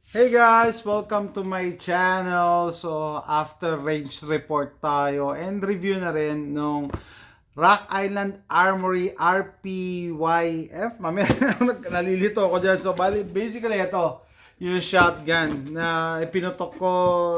Hey guys! Welcome to my channel. So, after range report tayo and review na rin nung Rock Island Armory RPYF. Mamaya nalilito ako dyan. So, basically ito yung shotgun na ipinutok ko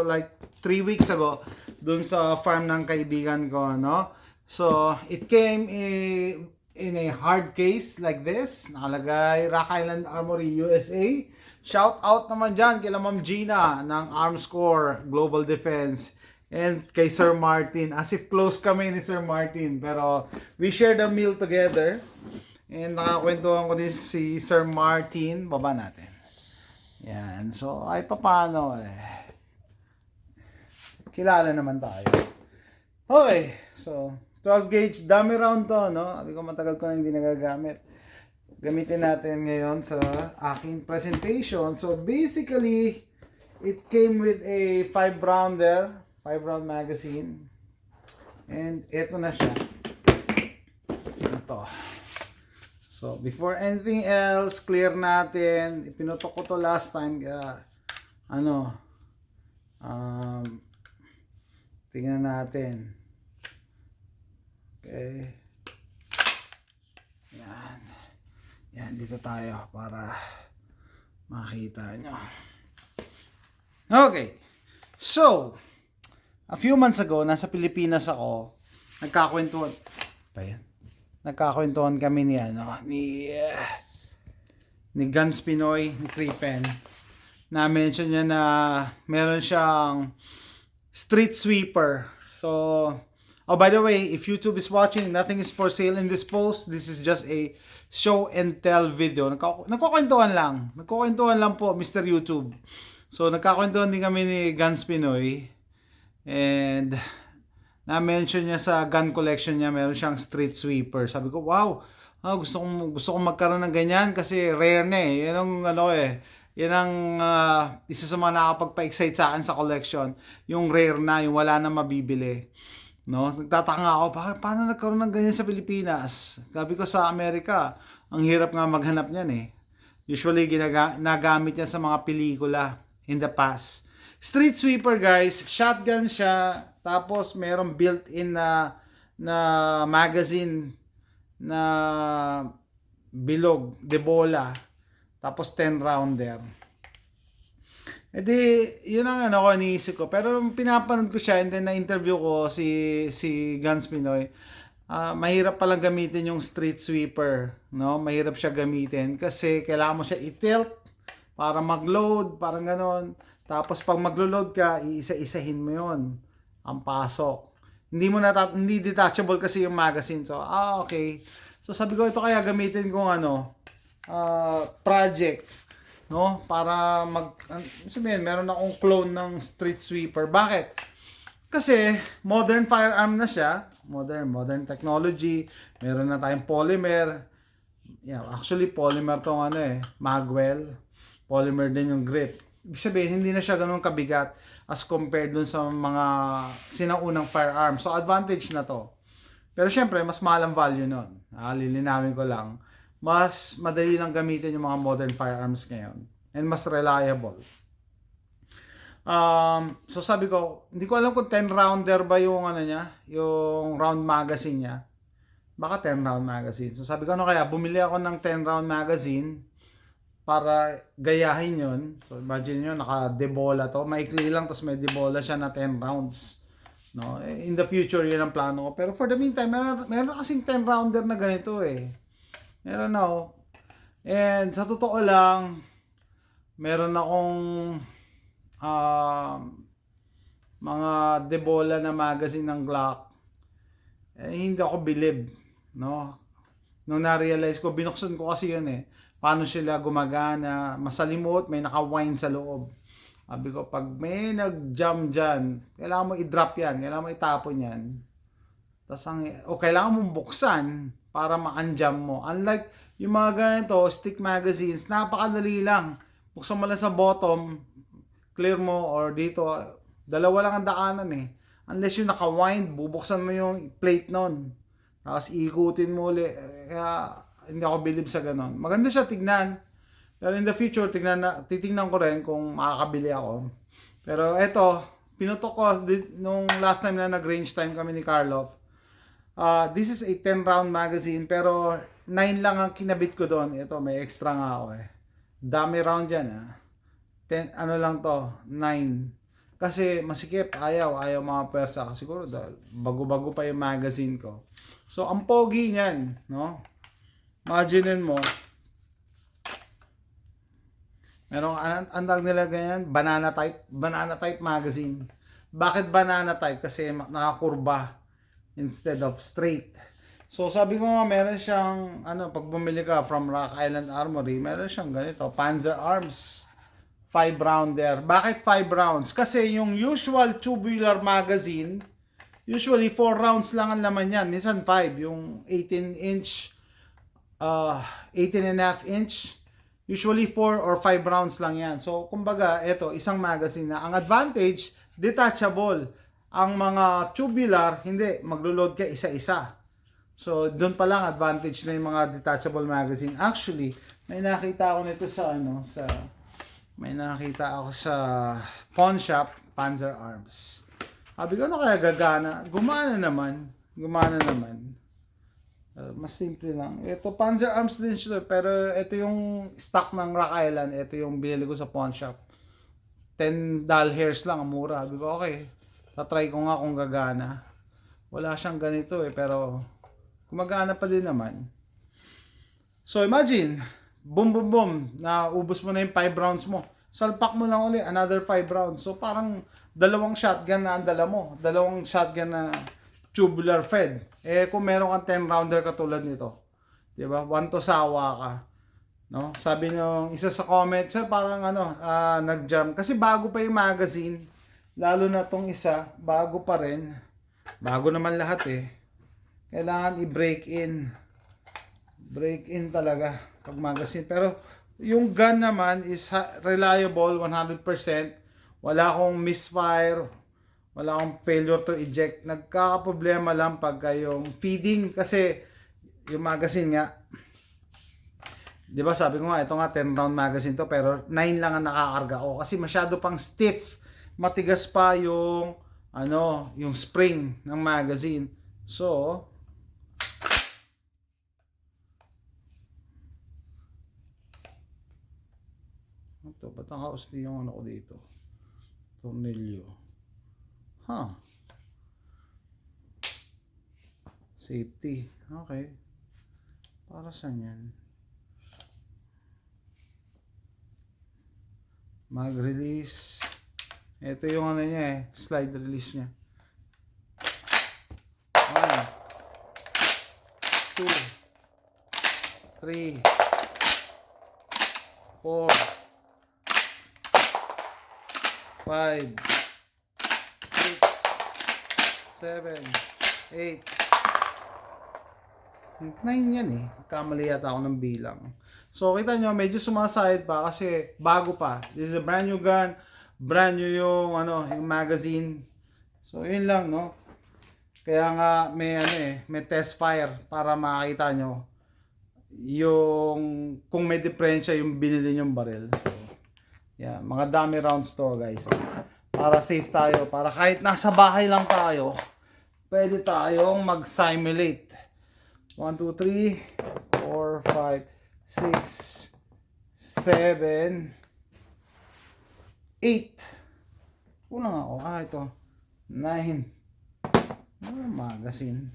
like 3 weeks ago dun sa farm ng kaibigan ko, no? So, it came in a hard case like this. Nakalagay Rock Island Armory USA. Shout out naman dyan kila Ma'am Gina ng Arms Corps Global Defense and kay Sir Martin. As if close kami ni Sir Martin. Pero we shared a meal together. And nakakwentuhan ko din si Sir Martin. Baba natin. Yan. So ay paano kilala naman tayo. Okay. So 12 gauge dummy round to, no? Sabi ko matagal ko na hindi nagagamit. Gamitin natin ngayon sa aking presentation. So basically, it came with a 5 round magazine. And ito na siya. Ito. So before anything else, clear natin. Ipinutok ko to last time. Tingnan natin. Okay. Yan, dito tayo para makita nyo. Okay. So, a few months ago, nasa Pilipinas ako, nagkakwentuhan kami ni Guns Pinoy, ni Kripen. Na-mention niya na meron siyang street sweeper. So, oh, by the way, if YouTube is watching, nothing is for sale in this post. This is just a show and tell video. Nagkukwentuhan lang. Nagkukwentuhan lang po, Mr. YouTube. So, nagkakwentuhan din kami ni Guns Pinoy. And, na-mention niya sa gun collection niya, meron siyang street sweeper. Sabi ko, wow, gusto kong magkaroon ng ganyan kasi rare na eh. Yan ang yan ang isa sa mga nakapagpa-excite sa akin sa collection. Yung rare na, yung wala na mabibili. No, nagtataka nga ako, paano nagkaroon ng ganyan sa Pilipinas? Sabi ko sa Amerika, ang hirap nga maghanap niyan eh. Usually nagamit niya sa mga pelikula in the past. Street sweeper guys, shotgun siya, tapos merong built-in na magazine na bilog, de bola, tapos 10 rounder. E di, yun ang ko, iniisip ko. Pero pinapanood ko siya and then na-interview ko si Guns Pinoy. Mahirap palang gamitin yung street sweeper. No? Mahirap siya gamitin kasi kailangan mo siya i-tilt para mag-load, parang ganon. Tapos pag maglo-load ka, iisa-isahin mo yun. Ang pasok. Hindi detachable kasi yung magazine. So, okay. So, sabi ko, ito kaya gamitin kong project. No, para meron akong clone ng street sweeper. Bakit? Kasi modern firearm na siya, modern technology. Meron na tayong polymer. Yeah, actually polymer tong Magwell. Polymer din yung grip. Ibig sabihin hindi na siya ganoon kabigat as compared dun sa mga sinaunang firearm. So advantage na to. Pero syempre mas mahal ang value nun. Lilinawin ko lang. Mas madali lang gamitin yung mga modern firearms ngayon. And mas reliable. So sabi ko, hindi ko alam kung 10 rounder ba yung yung round magazine niya. Baka 10 round magazine. So sabi ko, kaya bumili ako ng 10 round magazine para gayahin yun. So imagine nyo, naka-debola to. Maikli lang, tapos may debola siya na 10 rounds. No? In the future, yun ang plano ko. Pero for the meantime, meron kasing 10 rounder na ganito eh. Meron na oh. And sa totoo lang, meron akong mga debola na magazine ng Glock. Hindi ako believe, no? Nung na-realize ko, binuksan ko kasi yun eh. Paano sila gumagana, masalimot, may naka-wine sa loob. Sabi ko, pag may nag-jam dyan, kailangan mo i-drop yan, kailangan mo itapon yan. Tapos kailangan mong buksan para ma-unjam mo. Unlike yung mga ganito, stick magazines, napakadali lang. Buksan mo lang sa bottom, clear mo, or dito, dalawa lang ang daanan eh. Unless yung naka-wind, bubuksan mo yung plate nun. Tapos ikutin mo ulit. Kaya hindi ako believe sa ganon. Maganda siya tignan. Pero in the future, titingnan ko rin kung makakabili ako. Pero eto, pinutok ko nung last time na nag-range time kami ni Carlo. This is a 10 round magazine, pero 9 lang ang kinabit ko doon. Ito, may extra nga ako eh. Dami round yan 10, ano lang to, 9. Kasi masikip, ayaw mga persa. Siguro bago-bago pa yung magazine ko. So, ang pogi niyan, no? Imaginin mo, merong andag nila ganyan, banana type magazine. Bakit banana type? Kasi nakakurba instead of straight. So sabi ko nga, meron siyang pag bumili ka from Rock Island Armory, meron siyang ganito, Panzer Arms 5 rounder. Bakit 5 rounds? Kasi yung usual tubular magazine, usually 4 rounds lang ang laman yan. Minsan 5, yung 18 and a half inch. Usually 4 or 5 rounds lang yan. So, kumbaga, ito, isang magazine na. Ang advantage, detachable. Ang mga tubular, hindi, maglo-load ka isa-isa. So, doon pa lang advantage na yung mga detachable magazine. Actually, may nakita ako nito may nakita ako sa pawn shop, Panzer Arms. Sabi ko, ano kaya gagana? Gumana naman. Mas simple lang. Ito, Panzer Arms din siya. Pero ito yung stock ng Rock Island. Ito yung binili ko sa pawn shop. $10 lang, mura. Sabi ko, okay. Tatry ko nga kung gagana. Wala siyang ganito pero gumagana pa din naman. So imagine, boom, naubos mo na yung 5 rounds mo. Salpak mo lang ulit, another 5 rounds. So parang dalawang shotgun na ang dala mo. Dalawang shotgun na tubular fed. Kung meron kang 10 rounder katulad nito, diba? 1 to sawa ka. No? Sabi nyo, isa sa comment, parang nag-jam. Kasi bago pa yung magazine, lalo na tong isa, bago pa rin. Bago naman lahat Kailangan i-break in. Break in talaga pag magazine. Pero yung gun naman is reliable 100%. Wala akong misfire. Wala akong failure to eject. Nagkakaproblema lang pagka yung feeding. Kasi yung magazine nga, di ba sabi ko nga, ito nga 10 round magazine to, pero 9 lang ang nakakarga ko. Kasi masyado pang stiff. Matigas pa yung yung spring ng magazine. So, ito, ba't nakausli yung ko dito? Tornilyo. Safety. Okay. Para saan yan? Mag-release. Ito yung niya slide release niya. 1, 2, 3, 4, 5, 6, 7, 8, 9 yan Kamali yata ako ng bilang. So kita nyo, medyo sumasayad pa kasi bago pa. This is a brand new gun. Brand new yung yung magazine. So yun lang Kaya nga may may test fire para makita nyo yung kung may diferensya yung binili nyong barrel. So yeah, mga dami rounds to guys. Para safe tayo, para kahit nasa bahay lang tayo, pwede tayong mag-simulate. 1, 2, 3, 4, 5, 6, 7, 8. Kulang ako. Ito. 9. Magazine.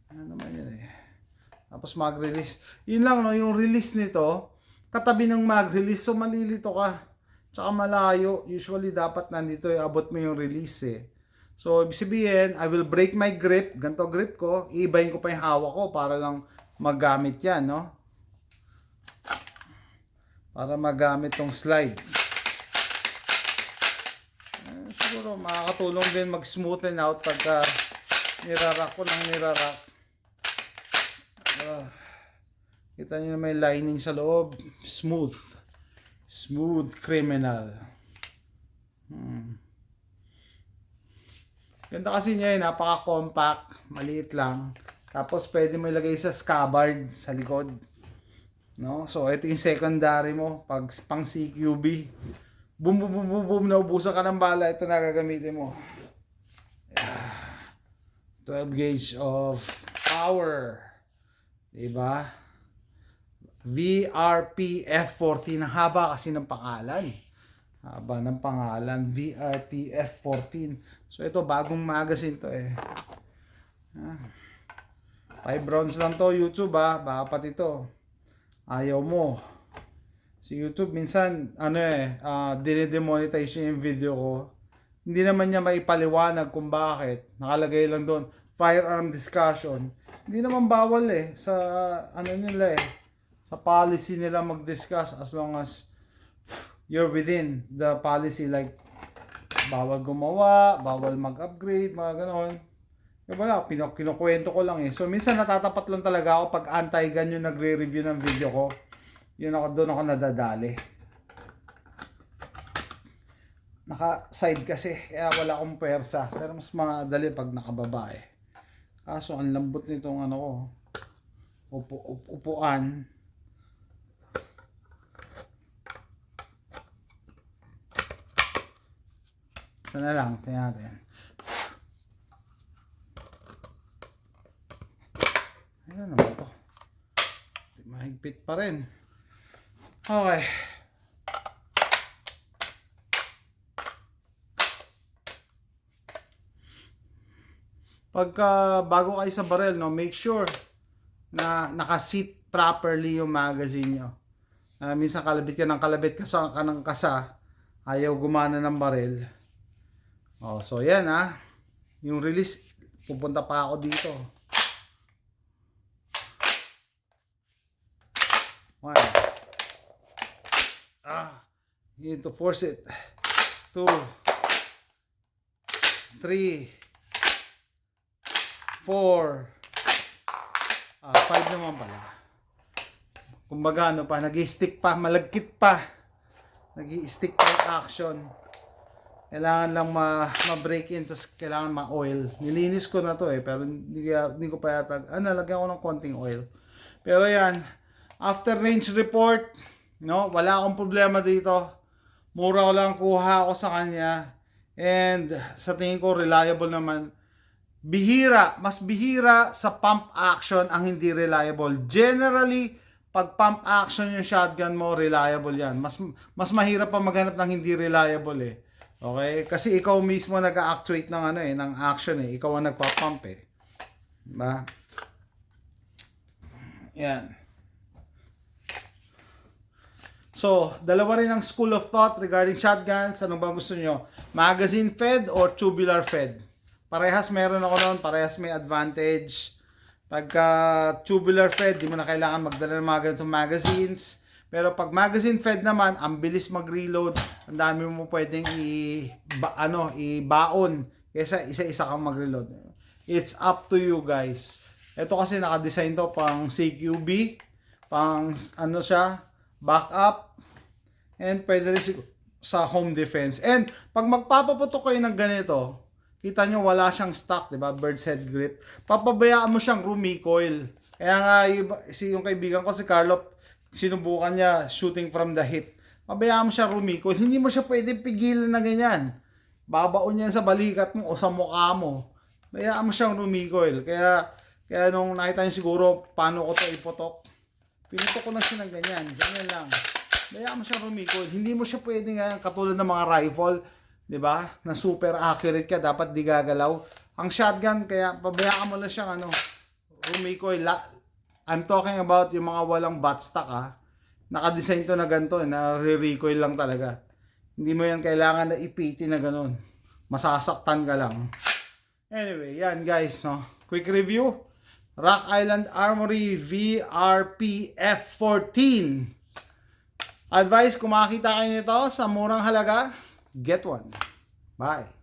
Ano naman yun Tapos mag-release. Yun lang yung release nito, katabi ng mag-release. So malilito ka. Tsaka malayo. Usually dapat nandito abot mo yung release So ibig sabihin, I will break my grip. Ganito grip ko. Iibahin ko pa yung hawak ko para lang magamit yan, Para magamit tong slide. Siguro makakatulong din mag-smoothen out pagka nirarak ko ng nirarak. Kita nyo na may lining sa loob. Smooth. Smooth criminal. Ganda kasi niya napaka-compact. Maliit lang. Tapos pwede mo ilagay sa scabbard sa likod. No? So, ito yung secondary mo. Pag pang CQB. Boom, boom, boom, boom, boom. Naubusan ka ng bala. Ito na gagamitin mo. 12 gauge of power. Diba? VRP F14. Haba kasi ng pangalan. Haba ng pangalan. VRP F14. So, ito, bagong magazine to eh. 5 rounds lang to, YouTube baka pati to ayaw mo. Si YouTube minsan dinedemonetize yung video ko. Hindi naman niya maipaliwanag kung bakit. Nakalagay lang doon firearm discussion. Hindi naman bawal sa nila sa policy nila mag-discuss as long as you're within the policy, like bawal gumawa, bawal mag-upgrade, mga ganon. Wala, kinukwento ko lang So minsan natatapat lang talaga ako pag anti-gun yung nagre-review ng video ko. Doon ako nadadali. Naka-side kasi, kaya wala akong pwersa. Pero mas madali pag nakababa Kaso ang lambot nitong upuan. Sana lang, tingnan natin. Ano naman to? Mahigpit pa rin. Okay. Pagka bago kayo sa barrel, make sure na naka-seat properly yung magazine nyo. Minsan kalabit ka ng kalabit, kasa ka ng kasa, ayaw gumana ng barrel. So yan yung release, pupunta pa ako dito. 1. You need to force it. 2, 3, 4, 5 naman pala. Kumbaga nag-i-stick pa, malagkit pa. Nag-i-stick pa yung action. Kailangan lang ma-break in, tapos kailangan ma-oil. Nilinis ko na to pero hindi ko pa yata, lagyan ko ng konting oil. Pero yan, after range report, wala akong problema dito. Mura ko lang kuha ako sa kanya. And sa tingin ko, reliable naman. Mas bihira sa pump action ang hindi reliable. Generally, pag pump action yung shotgun mo, reliable yan. Mas mahirap pa maghanap ng hindi reliable Okay? Kasi ikaw mismo nag-actuate ng action Ikaw ang nagpa-pump Diba? Yan. So, dalawa rin ang school of thought regarding shotguns. Ano ba gusto nyo? Magazine fed or tubular fed? Parehas meron ako noon. Parehas may advantage. Pagka tubular fed, di mo na kailangan magdala ng mga ganitong magazines. Pero pag magazine fed naman, ang bilis mag-reload. Ang dami mo pwedeng ibaon. Kesa isa-isa kang mag-reload. It's up to you guys. Ito kasi naka-design to pang CQB. Pang backup. And pwede rin sa home defense. And pag magpapaputok kayo ng ganito, kita nyo wala siyang stock, diba? Bird's head grip. Papabayaan mo siyang recoil. Kaya nga yung kaibigan ko si Carlo, sinubukan niya shooting from the hip. Pabayaan mo siya recoil. Hindi mo siya pwede pigilan na ganyan. Babaon yan sa balikat mo o sa mukha mo. Bayaan mo siyang recoil. Kaya nung nakita niyo siguro paano ko ito ipotok, pinutok ko na siya ng ganyan. Ganyan lang. Bayaan mo siya recoil. Hindi mo siya pwede katulad ng mga rifle, 'di ba? Na super accurate ka, dapat di gagalaw. Ang shotgun kaya pabayaan mo lang siyang recoil. I'm talking about yung mga walang buttstock Naka-design to na ganito, na re-recoil lang talaga. Hindi mo yan kailangan na ipiti na ganun. Masasaktan ka lang. Anyway, yan guys, Quick review. Rock Island Armory VRP F14. Advice, kung makakita kayo nito sa murang halaga, get one. Bye.